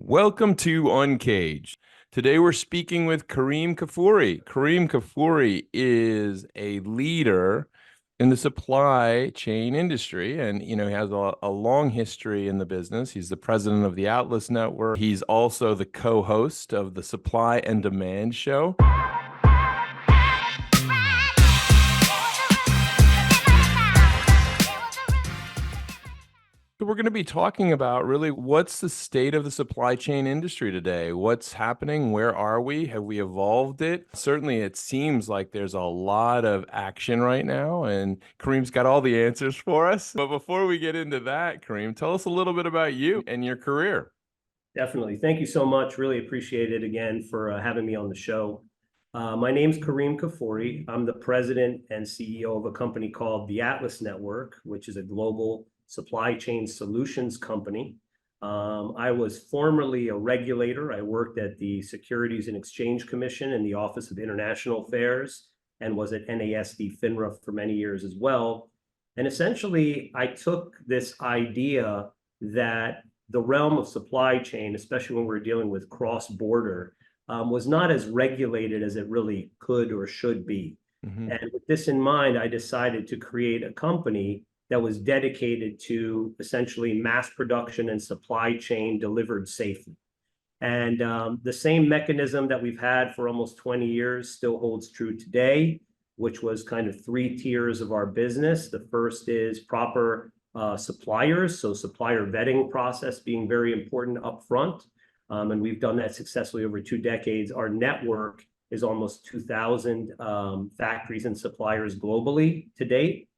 Welcome to Uncaged. Today we're speaking with Kerim Kfuri. Kerim Kfuri is a leader in the supply chain industry, and he has a long history in the business. He's the president of the Atlas Network. He's also the co-host of the Supply and Demand Show. So we're going to be talking about really what's the state of the supply chain industry today? What's happening? Where are we? Have we evolved it? Certainly, it seems like there's a lot of action right now, and Kareem's got all the answers for us. But before we get into that, Kerim, tell us a little bit about you and your career. Definitely. Thank you so much. Really appreciate it again for having me on the show. My name's Kerim Kfuri. I'm the president and CEO of a company called the Atlas Network, which is a global supply chain solutions company. I was formerly a regulator. I worked at the Securities and Exchange Commission in the Office of International Affairs and was at NASD FINRA for many years as well. And essentially, I took this idea that the realm of supply chain, especially when we're dealing with cross-border, was not as regulated as it really could or should be. Mm-hmm. And with this in mind, I decided to create a company that was dedicated to essentially mass production and supply chain delivered safely. And the same mechanism that we've had for almost 20 years still holds true today, which was kind of three tiers of our business. The first is proper suppliers, so supplier vetting process being very important upfront. And we've done that successfully over 2 decades. Our network is almost 2,000 factories and suppliers globally to date.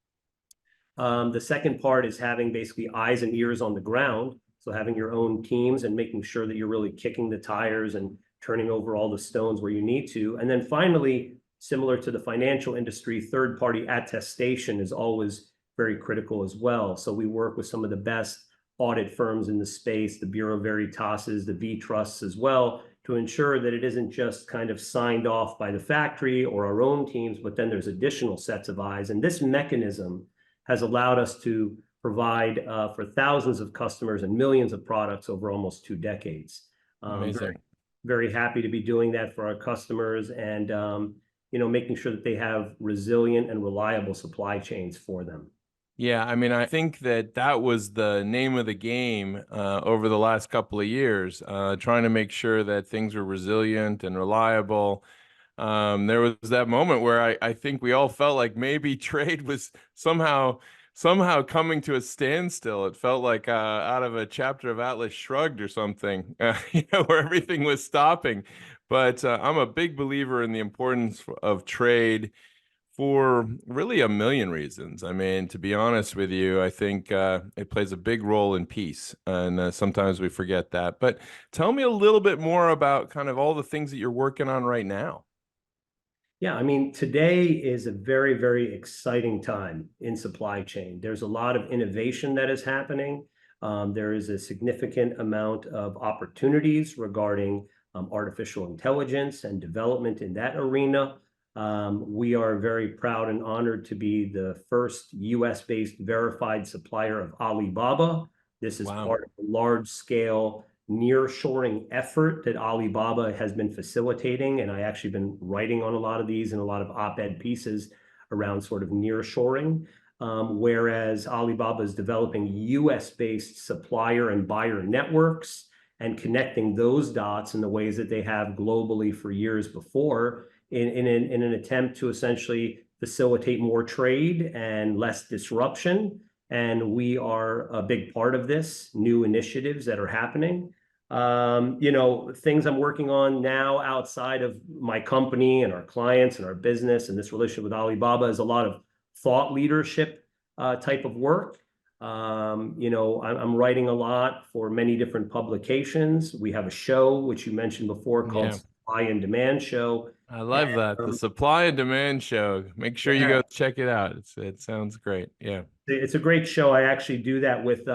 The second part is having basically eyes and ears on the ground. So having your own teams and making sure that you're really kicking the tires and turning over all the stones where you need to. And then finally, similar to the financial industry, third-party attestation is always very critical as well. So we work with some of the best audit firms in the space, the Bureau Veritases, the B Trusts as well, to ensure that it isn't just kind of signed off by the factory or our own teams, but then there's additional sets of eyes. And this mechanism has allowed us to provide for thousands of customers and millions of products over almost 2 decades. Amazing. Very happy to be doing that for our customers and making sure that they have resilient and reliable supply chains for them. Yeah, I mean, I think that was the name of the game over the last couple of years, trying to make sure that things were resilient and reliable. There was that moment where I think we all felt like maybe trade was somehow coming to a standstill. It felt like out of a chapter of Atlas Shrugged or something, where everything was stopping. But I'm a big believer in the importance of trade for really a million reasons. I mean, to be honest with you, I think it plays a big role in peace, and sometimes we forget that. But tell me a little bit more about kind of all the things that you're working on right now. Yeah, I mean, today is a very, very exciting time in supply chain. There's a lot of innovation that is happening. There is a significant amount of opportunities regarding artificial intelligence and development in that arena. We are very proud and honored to be the first US-based verified supplier of Alibaba. This is part of a large-scale nearshoring effort that Alibaba has been facilitating, and I actually been writing on a lot of these and a lot of op-ed pieces around sort of nearshoring, whereas Alibaba is developing US-based supplier and buyer networks and connecting those dots in the ways that they have globally for years before in an attempt to essentially facilitate more trade and less disruption. And we are a big part of this, new initiatives that are happening. Things I'm working on now outside of my company and our clients and our business and this relationship with Alibaba is a lot of thought leadership type of work. I'm writing a lot for many different publications. We have a show, which you mentioned before, called Supply and Demand Show. I love that. The Supply and Demand Show. Make sure you go check it out. It sounds great. Yeah. It's a great show. I actually do that with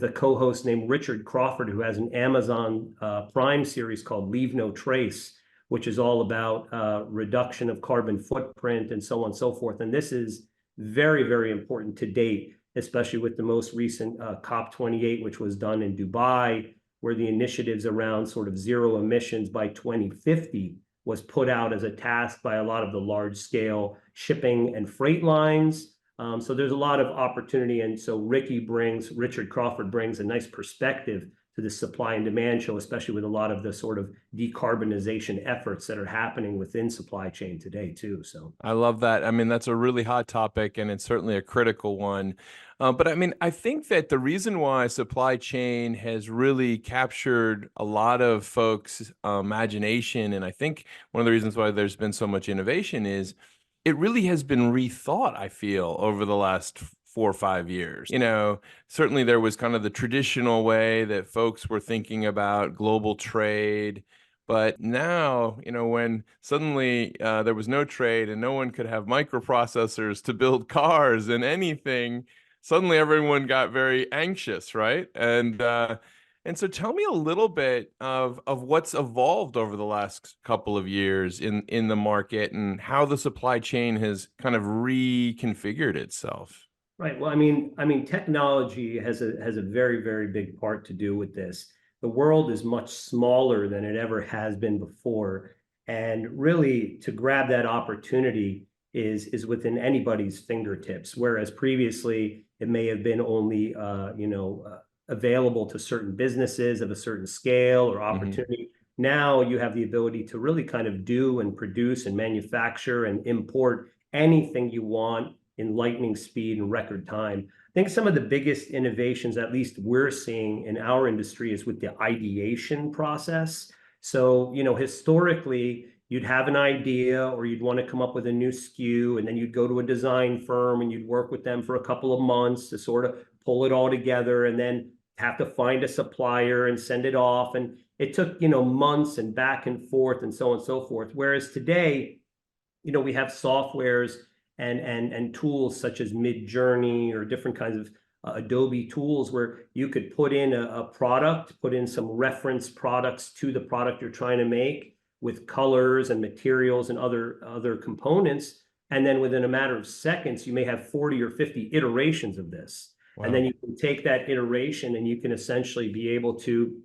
a co-host named Richard Crawford, who has an Amazon Prime series called Leave No Trace, which is all about reduction of carbon footprint and so on and so forth. And this is very, very important to date, especially with the most recent COP28, which was done in Dubai, where the initiatives around sort of zero emissions by 2050 was put out as a task by a lot of the large scale shipping and freight lines. So there's a lot of opportunity. And so Richard Crawford brings a nice perspective to the supply and demand show, especially with a lot of the sort of decarbonization efforts that are happening within supply chain today too. So I love that. I mean, that's a really hot topic, and it's certainly a critical one. But I mean, I think that the reason why supply chain has really captured a lot of folks' imagination, and I think one of the reasons why there's been so much innovation is it really has been rethought, I feel, over the last 4 or 5 years. Certainly there was kind of the traditional way that folks were thinking about global trade. But now, when suddenly there was no trade and no one could have microprocessors to build cars and anything, suddenly everyone got very anxious, right? And so tell me a little bit of what's evolved over the last couple of years in the market and how the supply chain has kind of reconfigured itself. right. Well, I mean, technology has a very, very big part to do with this. The world is much smaller than it ever has been before, and really, to grab that opportunity is within anybody's fingertips. Whereas previously, it may have been only available to certain businesses of a certain scale or Hmm. opportunity. Now you have the ability to really kind of do and produce and manufacture and import anything you want in lightning speed and record time. I think some of the biggest innovations, at least we're seeing in our industry, is with the ideation process. So, historically, you'd have an idea or you'd want to come up with a new SKU, and then you'd go to a design firm and you'd work with them for a couple of months to sort of pull it all together and then have to find a supplier and send it off. And it took, months and back and forth and so on and so forth. Whereas today, we have softwares and tools such as Midjourney or different kinds of Adobe tools where you could put in a product, put in some reference products to the product you're trying to make with colors and materials and other components. And then within a matter of seconds, you may have 40 or 50 iterations of this. And then Wow. you can take that iteration and you can essentially be able to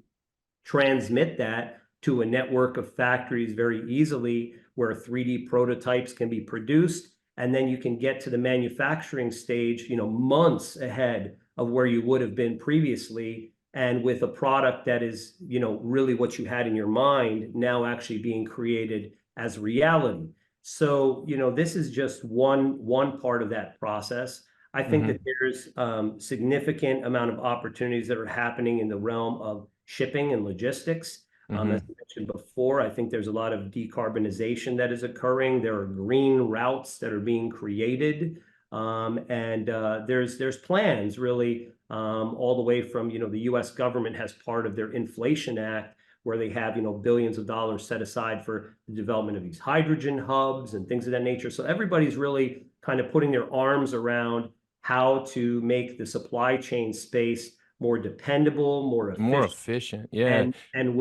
transmit that to a network of factories very easily where 3D prototypes can be produced. And then you can get to the manufacturing stage, months ahead of where you would have been previously. And with a product that is, really what you had in your mind now actually being created as reality. So, this is just one part of that process. I think that Hmm. there's significant amount of opportunities that are happening in the realm of shipping and logistics. As Hmm. I mentioned before, I think there's a lot of decarbonization that is occurring. There are green routes that are being created. And there's plans really all the way from, the US government has part of their Inflation Act where they have, billions of dollars set aside for the development of these hydrogen hubs and things of that nature. So everybody's really kind of putting their arms around how to make the supply chain space more dependable, more More efficient, efficient. Yeah. and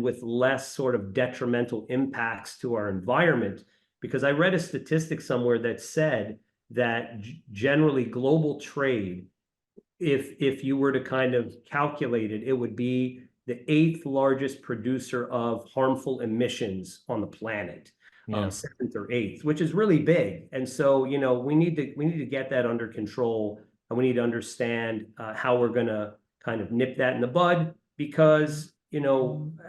with less sort of detrimental impacts to our environment. Because I read a statistic somewhere that said that generally global trade, if you were to kind of calculate it, it would be the eighth largest producer of harmful emissions on the planet, Yeah. seventh or eighth, which is really big. And so, we need to get that under control, and we need to understand how we're going to kind of nip that in the bud. Because,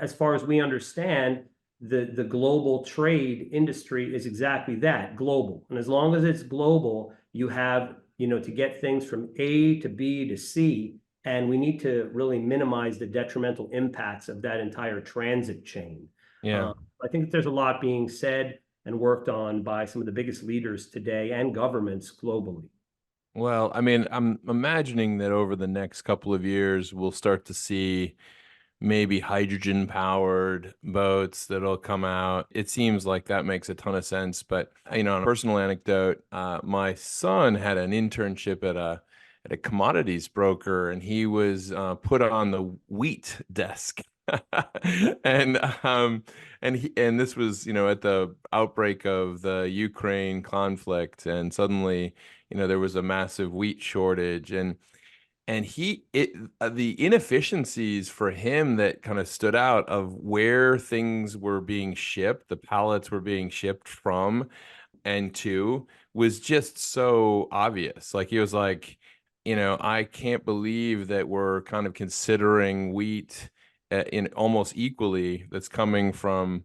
as far as we understand, the global trade industry is exactly that, global. And as long as it's global, you have, to get things from A to B to C, and we need to really minimize the detrimental impacts of that entire transit chain. Yeah. Uh, I think there's a lot being said and worked on by some of the biggest leaders today and governments globally. Well, I mean, I'm imagining that over the next couple of years, we'll start to see maybe hydrogen powered boats that'll come out. It seems like that makes a ton of sense. But, on a personal anecdote, my son had an internship at a commodities broker, and he was put on the wheat desk. and and this was, at the outbreak of the Ukraine conflict, and suddenly, there was a massive wheat shortage. and the inefficiencies for him that kind of stood out of where things were being shipped, the pallets were being shipped from and to, was just so obvious. Like he was like, I can't believe that we're kind of considering wheat in almost equally that's coming from,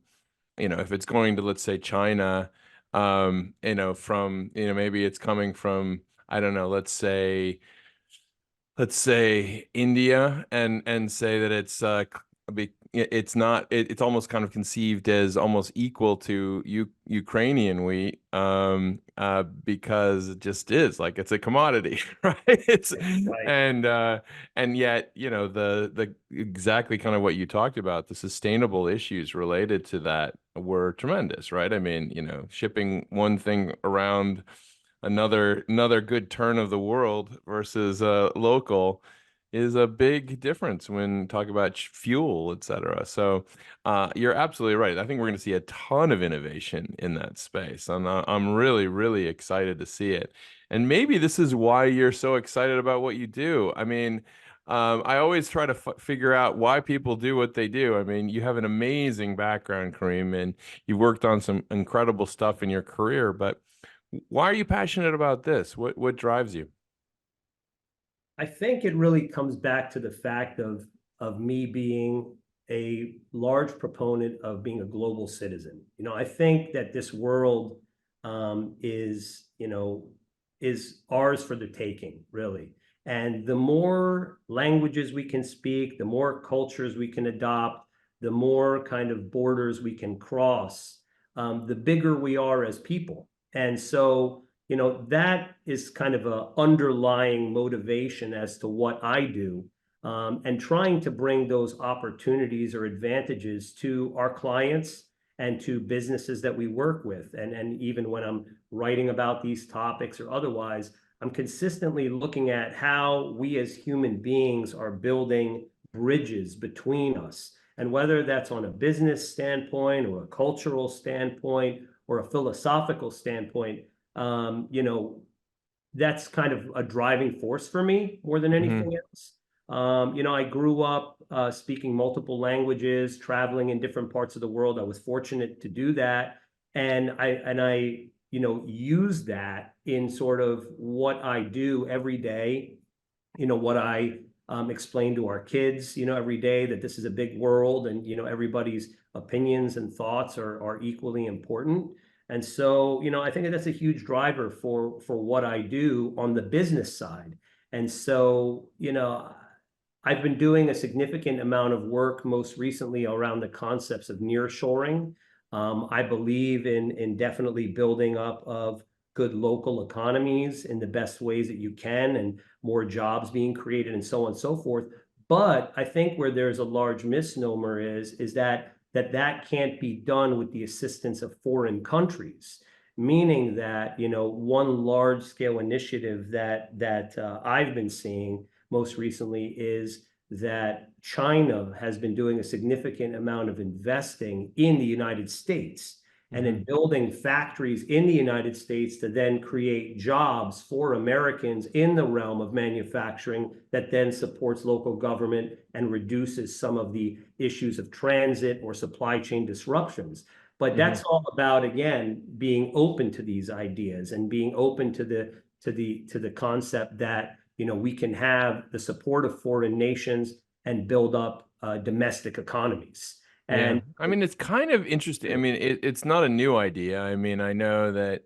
if it's going to, let's say, China, from, maybe it's coming from, I don't know, let's say India, and say that it's not, it's almost kind of conceived as almost equal to Ukrainian wheat, because it just is like it's a commodity, right? It's Right. and yet, the exactly kind of what you talked about, the sustainable issues related to that were tremendous, right? I mean, shipping one thing around another good turn of the world versus local is a big difference when talking about fuel, et cetera. So you're absolutely right. I think we're going to see a ton of innovation in that space. And I'm really, really excited to see it. And maybe this is why you're so excited about what you do. I mean, I always try to figure out why people do what they do. I mean, you have an amazing background, Kareem, and you've worked on some incredible stuff in your career, but why are you passionate about this? What drives you? I think it really comes back to the fact of me being a large proponent of being a global citizen. I think that this world is ours for the taking, really. And the more languages we can speak, the more cultures we can adopt, the more kind of borders we can cross, the bigger we are as people. And so that is kind of a underlying motivation as to what I do, and trying to bring those opportunities or advantages to our clients and to businesses that we work with. And even when I'm writing about these topics or otherwise, I'm consistently looking at how we as human beings are building bridges between us. And whether that's on a business standpoint or a cultural standpoint or a philosophical standpoint, um, you know, that's kind of a driving force for me more than anything Hmm. else. I grew up speaking multiple languages, traveling in different parts of the world. I was fortunate to do that, and I use that in sort of what I do every day. What I explain to our kids, every day, that this is a big world, and everybody's opinions and thoughts are equally important. And so, I think that's a huge driver for what I do on the business side. And so, I've been doing a significant amount of work most recently around the concepts of nearshoring. I believe in definitely building up of good local economies in the best ways that you can, and more jobs being created and so on and so forth. But I think where there's a large misnomer is that can't be done with the assistance of foreign countries, meaning that one large scale initiative that I've been seeing most recently is that China has been doing a significant amount of investing in the United States and in Hmm. building factories in the United States to then create jobs for Americans in the realm of manufacturing that then supports local government and reduces some of the issues of transit or supply chain disruptions. But Hmm. that's all about, again, being open to these ideas and being open to the concept that we can have the support of foreign nations and build up domestic economies. Yeah. And I mean, it's kind of interesting. I mean, it's not a new idea. I mean, I know that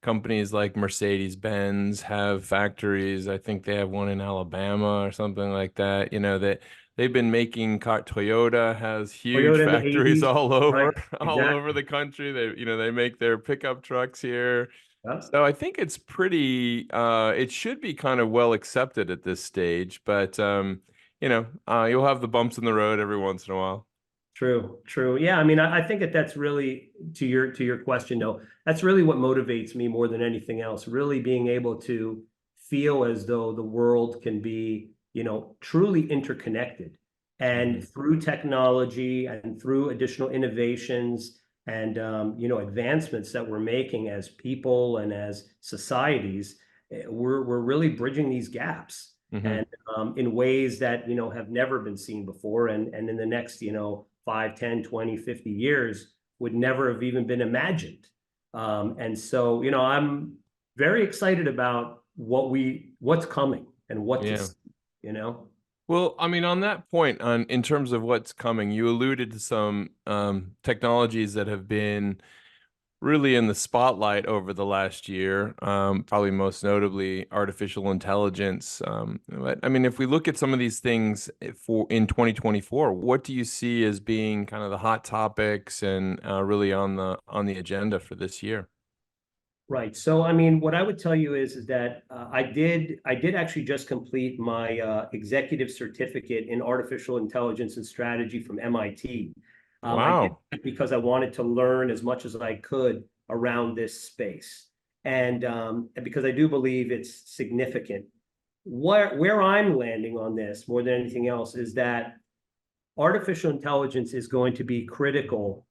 companies like Mercedes-Benz have factories. I think they have one in Alabama or something like that. That they've been making Toyota has huge Toyota in the factories 80s, all right? over all over Exactly. the country. They make their pickup trucks here. Yep. So I think it's pretty it should be kind of well accepted at this stage, but you'll have the bumps in the road every once in a while. True, true. Yeah, I mean, I think that that's really to your question, though. That's really what motivates me more than anything else. Really being able to feel as though the world can be, truly interconnected, and Hmm. through technology and through additional innovations and advancements that we're making as people and as societies, we're really bridging these gaps. Hmm. and in ways that, have never been seen before. And in the next, 5, 10, 20, 50 years would never have even been imagined. And so, I'm very excited about what's coming and what to Yeah. see, you know? Well, I mean, on that point, on in terms of what's coming, you alluded to some technologies that have been really in the spotlight over the last year, probably most notably artificial intelligence. But I mean, if we look at some of these things for in 2024, what do you see as being kind of the hot topics and really on the agenda for this year? Right. So, I mean, what I would tell you is that I did actually just complete my executive certificate in artificial intelligence and strategy from MIT. I did Wow. that because I wanted to learn as much as I could around this space, and because I do believe it's significant. Where I'm landing on this more than anything else is that artificial intelligence is going to be critical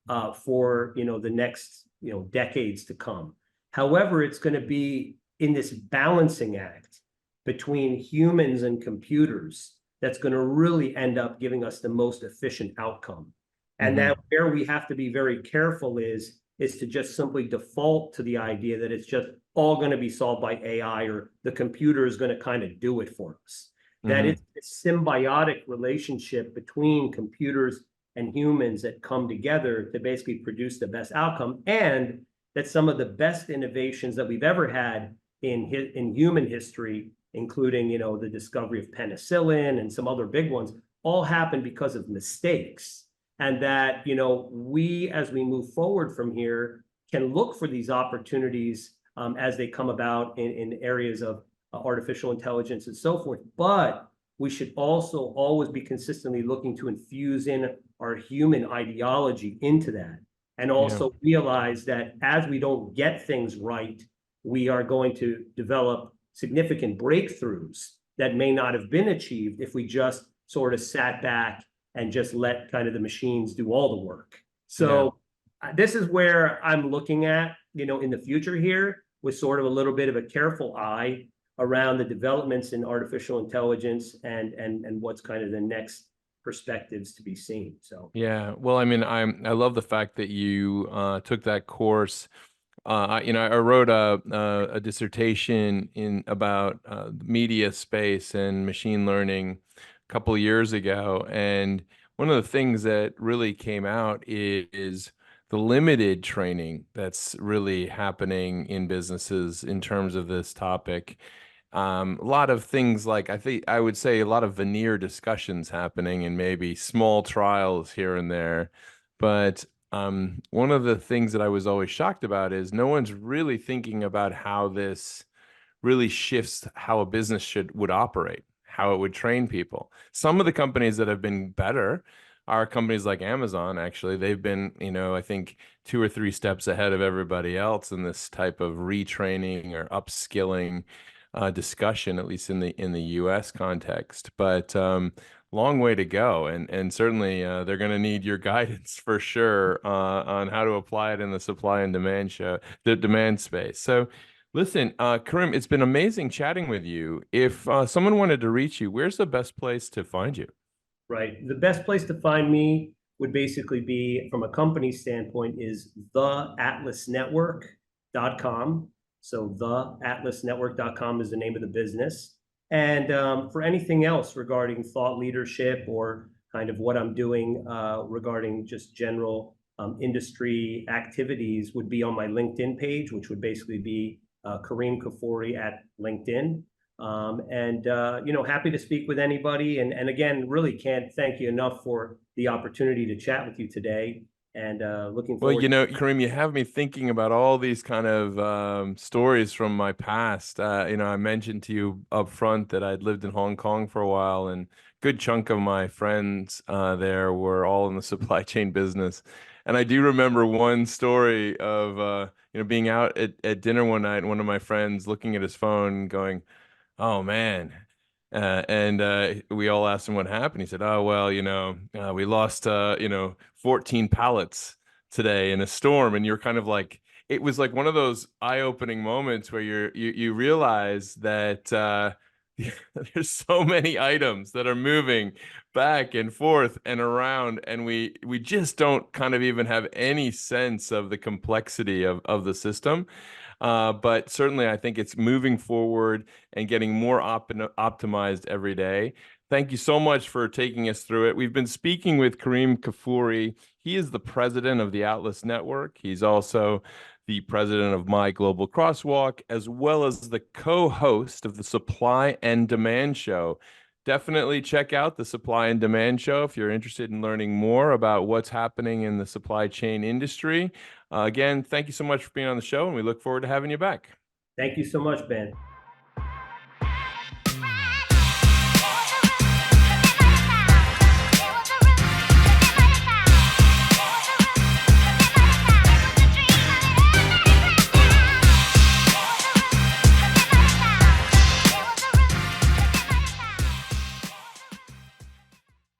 for the next decades to come. However, it's going to be in this balancing act between humans and computers that's going to really end up giving us the most efficient outcome. And that Hmm. where we have to be very careful is to just simply default to the idea that it's just all going to be solved by AI, or the computer is going to kind of do it for us. That Hmm. it's a symbiotic relationship between computers and humans that come together to basically produce the best outcome, and that some of the best innovations that we've ever had in human history, including the discovery of penicillin and some other big ones, all happened because of mistakes. And that we, as we move forward from here, can look for these opportunities as they come about in areas of artificial intelligence and so forth. But we should also always be consistently looking to infuse in our human ideology into that, and Yeah. also realize that as we don't get things right, we are going to develop significant breakthroughs that may not have been achieved if we just sort of sat back and just let kind of the machines do all the work. Yeah. So this is where I'm looking at, in the future here, with sort of a little bit of a careful eye around the developments in artificial intelligence, and what's kind of the next perspectives to be seen. So Yeah. Well, I mean, I love the fact that you took that course. I wrote a dissertation in about media space and machine learning a couple of years ago, and one of the things that really came out is the limited training that's really happening in businesses in terms of this topic. A lot of things like I think I would say a lot of veneer discussions happening and maybe small trials here and there. But one of the things that I was always shocked about is no one's really thinking about how this really shifts how a business would operate, how it would train people. Some of the companies that have been better are companies like Amazon, actually. They've been, I think 2 or 3 steps ahead of everybody else in this type of retraining or upskilling discussion, at least in the U.S. context. But long way to go, and certainly they're going to need your guidance for sure on how to apply it in the supply and the demand space. So, listen, Karim, it's been amazing chatting with you. If someone wanted to reach you, where's the best place to find you? right. The best place to find me would basically be, from a company standpoint, is theatlasnetwork.com. So theatlasnetwork.com is the name of the business. And for anything else regarding thought leadership, or kind of what I'm doing regarding just general industry activities, would be on my LinkedIn page, which would basically be Kerim Kfuri at LinkedIn. And happy to speak with anybody. And again, really can't thank you enough for the opportunity to chat with you today. And looking Well, forward. Kareem, you have me thinking about all these kind of stories from my past. I mentioned to you up front that I'd lived in Hong Kong for a while, and good chunk of my friends there were all in the supply chain business. And I do remember one story of being out at dinner one night, and one of my friends looking at his phone, going, "Oh man." And we all asked him what happened. He said, "Oh, well, we lost, 14 pallets today in a storm." And you're kind of like, it was like one of those eye-opening moments where you realize that there's so many items that are moving back and forth and around, and we just don't kind of even have any sense of the complexity of the system. But certainly, I think it's moving forward and getting more optimized every day. Thank you so much for taking us through it. We've been speaking with Kerim Kfuri. He is the president of the Atlas Network. He's also the president of My Global Crosswalk, as well as the co-host of the Supply and Demand Show. Definitely check out the Supply and Demand Show if you're interested in learning more about what's happening in the supply chain industry. Again, thank you so much for being on the show, and we look forward to having you back. Thank you so much, Ben.